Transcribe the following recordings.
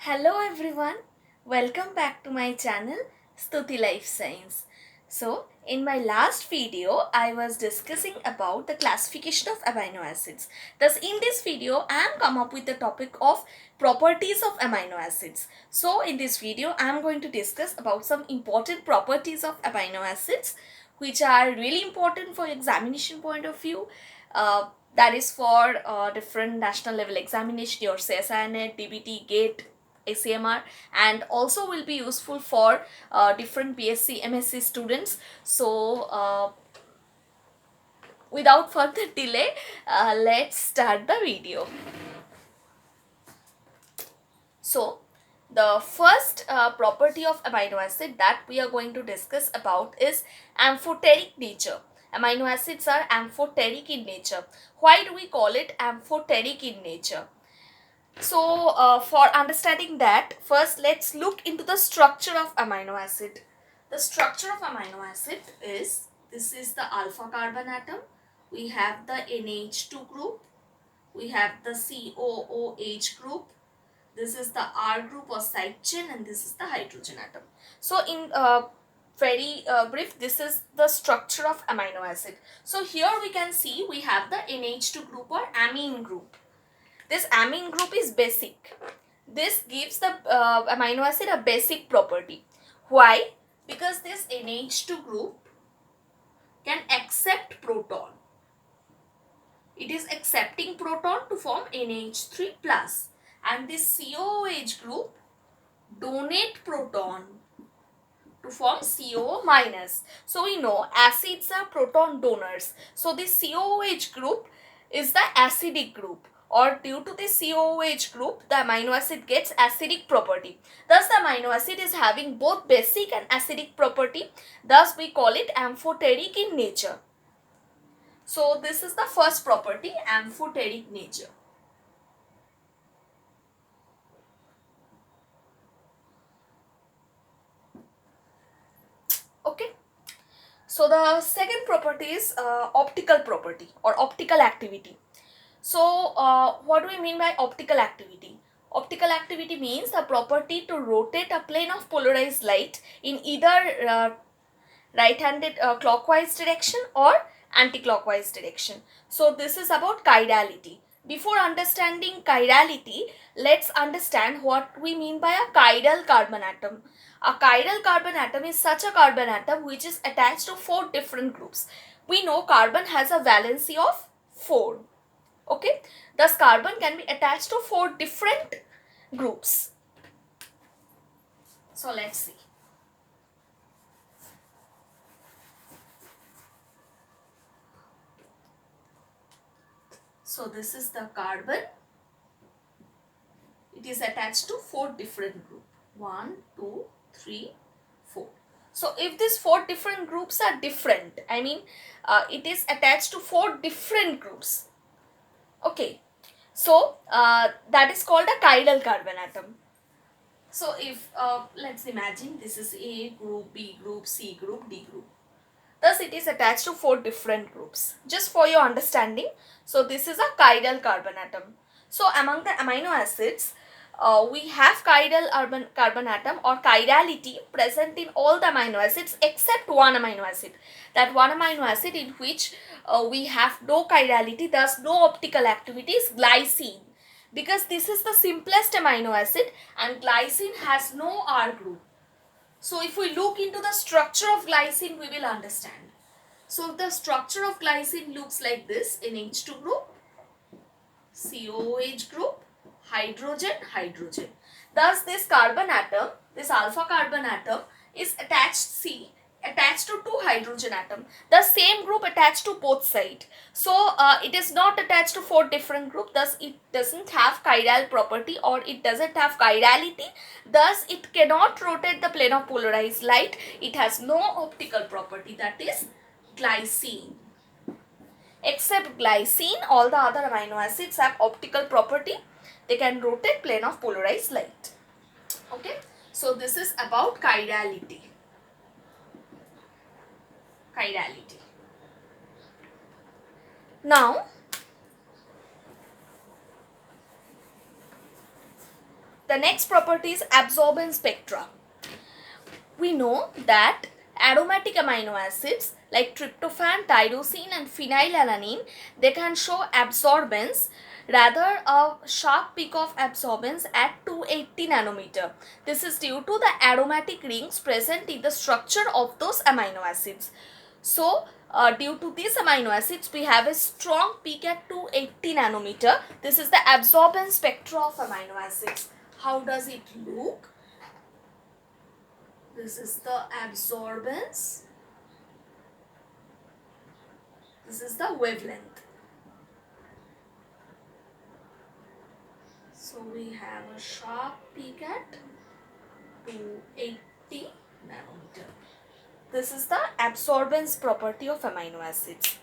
Hello everyone, welcome back to my channel Stuti Life Science. So in my last video I was discussing about the classification of amino acids. Thus in this video I am come up with the topic of properties of amino acids. So in this video I am going to discuss about some important properties of amino acids which are really important for examination point of view. That is for different national level examination, your CSIRNet, DBT, GATE, ACMR, and also will be useful for different BSc, MSc students. So without further delay, let's start the video. So the first property of amino acid that we are going to discuss about is amphoteric nature. Amino acids are amphoteric in nature. Why do we call it amphoteric in nature? So for understanding that, first let's look into the structure of amino acid. The structure of amino acid is, this is the alpha carbon atom. We have the NH2 group. We have the COOH group. This is the R group or side chain, and this is the hydrogen atom. So in very brief, this is the structure of amino acid. So here we can see we have the NH2 group or amine group. This amine group is basic. This gives the amino acid a basic property. Why? Because this NH2 group can accept proton. It is accepting proton to form NH3 plus, and this COOH group donate proton to form CO minus. So we know acids are proton donors. So this COOH group is the acidic group, or due to the COOH group the amino acid gets acidic property. Thus the amino acid is having both basic and acidic property. Thus we call it amphoteric in nature. So this is the first property, amphoteric nature. Okay. So the second property is optical property or optical activity. So what do we mean by optical activity? Optical activity means the property to rotate a plane of polarized light in either right-handed clockwise direction or anti-clockwise direction. So this is about chirality. Before understanding chirality, let's understand what we mean by a chiral carbon atom. A chiral carbon atom is such a carbon atom which is attached to 4 different groups. We know carbon has a valency of 4. Okay, thus carbon can be attached to 4 different groups. So let's see. So this is the carbon. It is attached to 4 different groups. 1, 2, 3, 4. So if these 4 different groups are different, I mean it is attached to 4 different groups. Okay. So that is called a chiral carbon atom. So if let's imagine this is A group, B group, C group, D group. Thus it is attached to 4 different groups. Just for your understanding. So this is a chiral carbon atom. So among the amino acids, we have chiral carbon atom or chirality present in all the amino acids except one amino acid. That one amino acid in which we have no chirality, thus no optical activity, is glycine. Because this is the simplest amino acid and glycine has no R group. So if we look into the structure of glycine, we will understand. So the structure of glycine looks like this: NH2 group, COOH group, hydrogen, hydrogen. Thus this carbon atom, this alpha carbon atom is attached to 2 hydrogen atom. The same group attached to both sides. So it is not attached to 4 different groups. Thus it doesn't have chiral property or it doesn't have chirality. Thus it cannot rotate the plane of polarized light. It has no optical property, that is glycine. Except glycine, all the other amino acids have optical property. They can rotate plane of polarized light. Okay. So this is about chirality. Chirality. Now The next property is absorbance spectra. We know that aromatic amino acids like tryptophan, tyrosine and phenylalanine, they can show absorbance, rather a sharp peak of absorbance at 280 nanometer. This is due to the aromatic rings present in the structure of those amino acids. So, due to these amino acids, we have a strong peak at 280 nanometer. This is the absorbance spectra of amino acids. How does it look? This is the absorbance. This is the wavelength. So we have a sharp peak at 280 nanometer. This is the absorbance property of amino acids.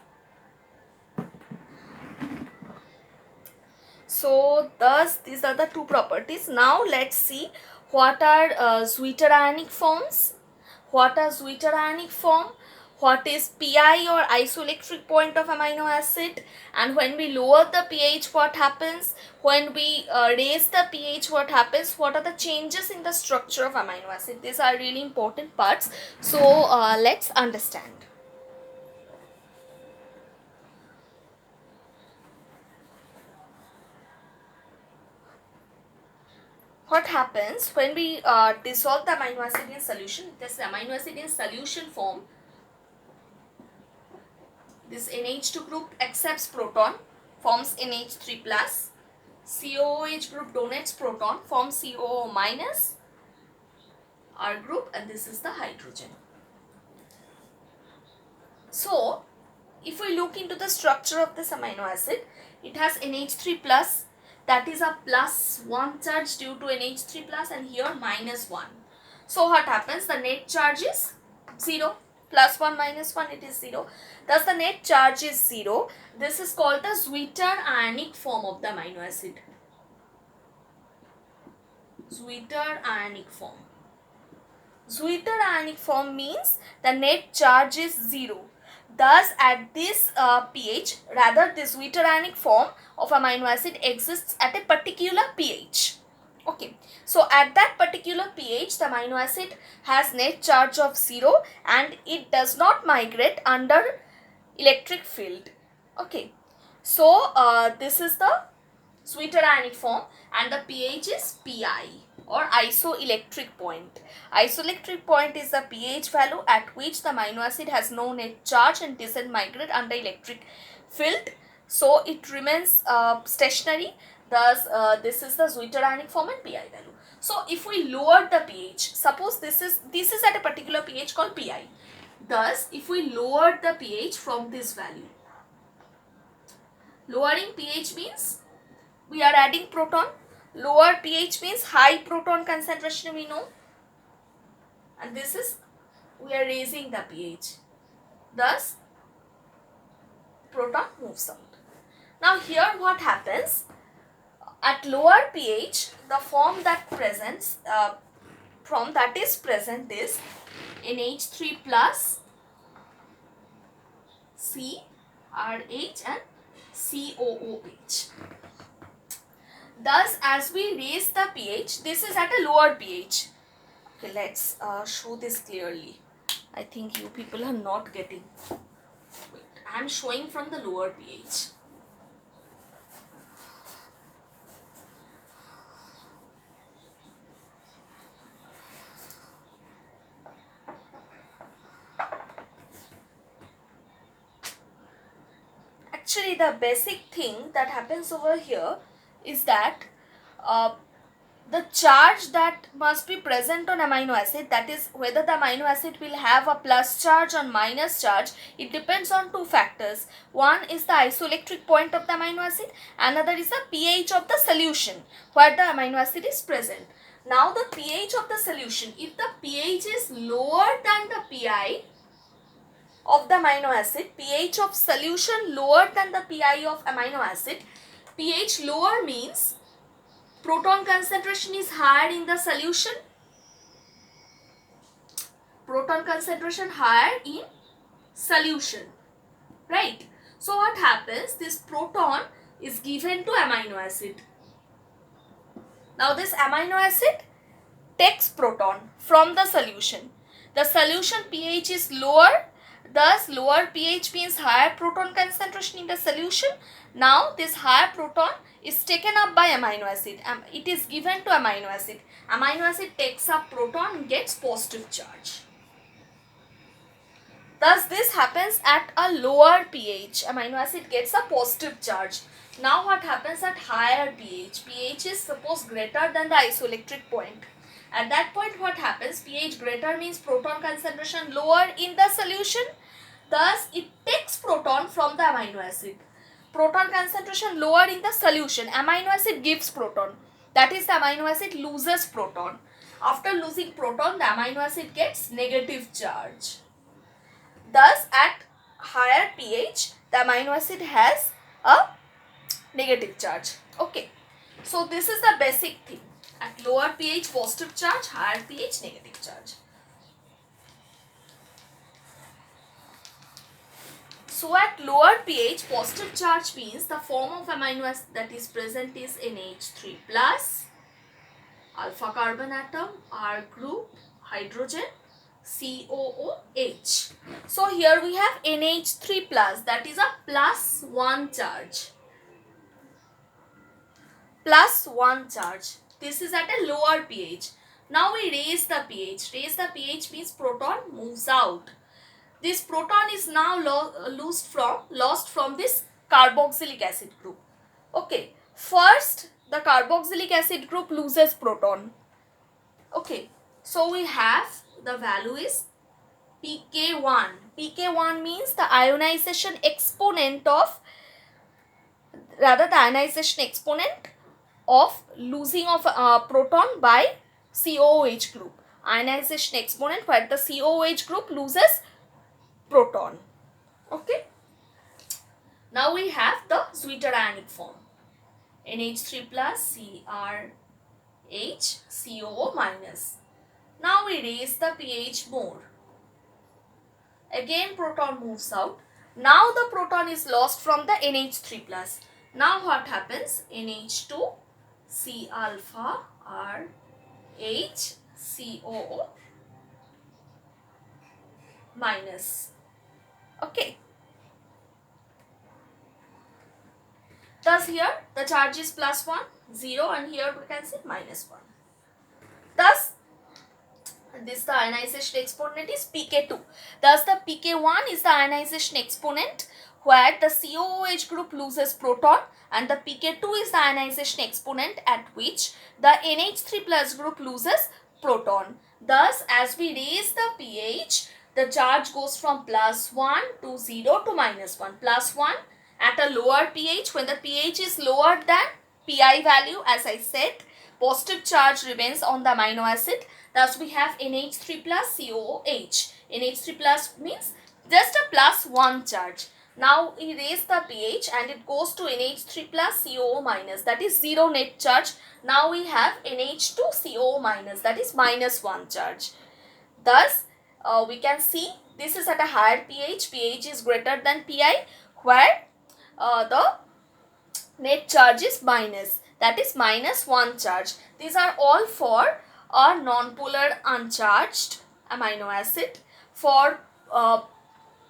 So thus these are the two properties. Now let's see what are zwitterionic forms. What are zwitterionic form? What is pI or isoelectric point of amino acid? And when we lower the pH, what happens? When we raise the pH, what happens? What are the changes in the structure of amino acid? These are really important parts. So let's understand. What happens when we dissolve the amino acid in solution? This amino acid in solution form, this NH2 group accepts proton, forms NH3 plus. COOH group donates proton, forms COO minus, R group, and this is the hydrogen. So, if we look into the structure of this amino acid, it has NH3 plus, that is a plus 1 charge due to NH3 plus, and here minus 1. So what happens? The net charge is 0. Plus 1 minus 1, it is 0. Thus the net charge is 0. This is called the zwitterionic form of the amino acid. Zwitterionic form. Zwitterionic form means the net charge is 0. Thus at this pH, rather this zwitterionic form of amino acid exists at a particular pH. Okay, so at that particular pH, the amino acid has net charge of 0 and it does not migrate under electric field. Okay, so this is the zwitterionic form and the pH is pi or isoelectric point. Isoelectric point is the pH value at which the amino acid has no net charge and doesn't migrate under electric field. So it remains stationary. Thus this is the zwitterionic form and pi value. So if we lower the pH, suppose this is at a particular pH called pi. Thus if we lower the pH from this value, lowering pH means we are adding proton. Lower pH means high proton concentration, we know, and this is we are raising the pH. Thus proton moves out. Now here what happens? At lower pH, the form that presents is NH3 plus, CRH and COOH. Thus, as we raise the pH, this is at a lower pH. Okay, let's show this clearly. I think you people are not getting. Wait, I am showing from the lower pH. Actually, the basic thing that happens over here is that the charge that must be present on amino acid, that is whether the amino acid will have a plus charge or minus charge, it depends on two factors. One is the isoelectric point of the amino acid, another is the pH of the solution where the amino acid is present. Now the pH of the solution, if the pH is lower than the pi of the amino acid, pH of solution lower than the pi of amino acid, pH lower means proton concentration is higher in the solution. Proton concentration higher in solution, right? So what happens? This proton is given to amino acid. Now this amino acid takes proton from the solution. The solution pH is lower, thus lower pH means higher proton concentration in the solution. Now this higher proton is taken up by amino acid. It is given to amino acid. Amino acid takes up proton and gets positive charge. Thus this happens at a lower pH. Amino acid gets a positive charge. Now what happens at higher pH? pH is suppose greater than the isoelectric point. At that point what happens? pH greater means proton concentration lower in the solution. Thus it takes proton from the amino acid. Proton concentration lower in the solution. Amino acid gives proton. That is, the amino acid loses proton. After losing proton, the amino acid gets negative charge. Thus at higher pH, the amino acid has a negative charge. Okay. So this is the basic thing. At lower pH positive charge, higher pH negative charge. So at lower pH positive charge means the form of amino acid that is present is NH3 plus, alpha carbon atom, R group, hydrogen, COOH. So here we have NH3 plus, that is a plus 1 charge. Plus 1 charge. This is at a lower pH. Now we raise the pH. Raise the pH means proton moves out. This proton is now lost from this carboxylic acid group. Okay. First, the carboxylic acid group loses proton. Okay. So we have the value is pK1. pK1 means the ionization exponent of, rather the ionization exponent of losing of proton by COOH group. Ionization exponent where the COOH group loses proton. Okay. Now we have the zwitterionic form. NH3 plus CrH COO minus. Now we raise the pH more. Again proton moves out. Now the proton is lost from the NH3 plus. Now what happens? NH2 C alpha R H COO minus. Okay. Thus here the charge is plus 1, 0, and here we can say minus 1. Thus this the ionization exponent is pK2. Thus the pK1 is the ionization exponent where the COOH group loses proton, and the pK2 is the ionization exponent at which the NH3 plus group loses proton. Thus as we raise the pH, the charge goes from plus 1 to 0 to minus 1. Plus 1 at a lower pH, when the pH is lower than Pi value, as I said, positive charge remains on the amino acid. Thus we have NH3 plus COOH. NH3 plus means just a plus 1 charge. Now we raise the pH and it goes to NH3 plus COO minus, that is 0 net charge. Now we have NH2 COO minus, that is minus 1 charge. Thus we can see this is at a higher pH. pH is greater than Pi, where the net charge is minus, that is minus 1 charge. These are all for a non-polar uncharged amino acid, for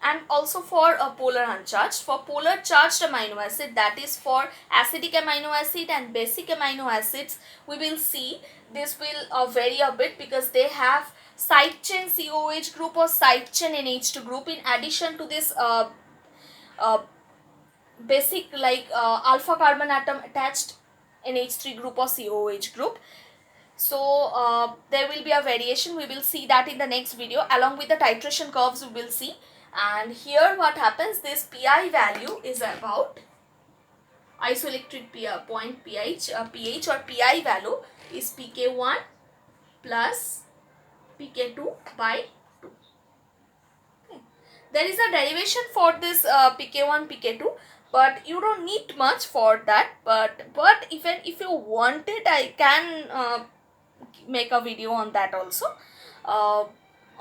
and also for a polar uncharged. For polar charged amino acid, that is for acidic amino acid and basic amino acids, we will see this will vary a bit because they have side chain COH group or side chain NH2 group in addition to this basic like alpha carbon atom attached NH3 group or COH group. So there will be a variation. We will see that in the next video. Along with the titration curves we will see. And here what happens, this Pi value is about isoelectric point pH or Pi value is pK1 plus pK2 by 2. Okay. There is a derivation for this pK1 pK2, but you don't need much for that. But even if you want it, I can make a video on that also.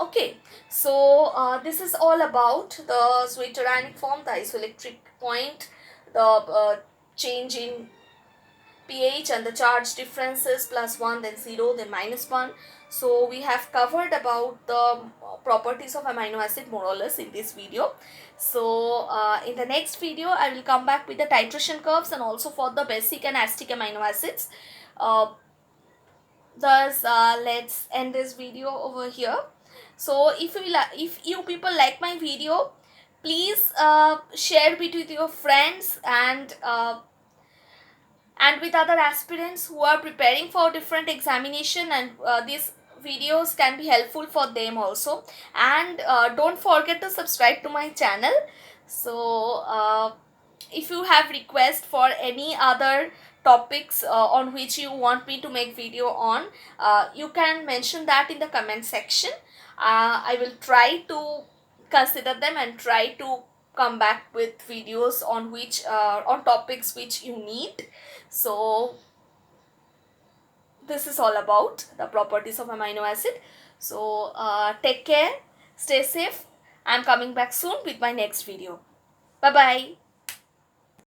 Okay, so this is all about the zwitterionic form, the isoelectric point, the change in pH and the charge differences, +1, then 0, then -1. So we have covered about the properties of amino acid more or less in this video. So in the next video I will come back with the titration curves and also for the basic and acetic amino acids. Thus let's end this video over here. So if you people like my video, please share it with your friends and with other aspirants who are preparing for different examination, and these videos can be helpful for them also. And don't forget to subscribe to my channel. So if you have request for any other topics on which you want me to make video on, you can mention that in the comment section. I will try to consider them and try to come back with videos on which on topics which you need. So this is all about the properties of amino acid. So take care, stay safe. I'm coming back soon with my next video. Bye bye.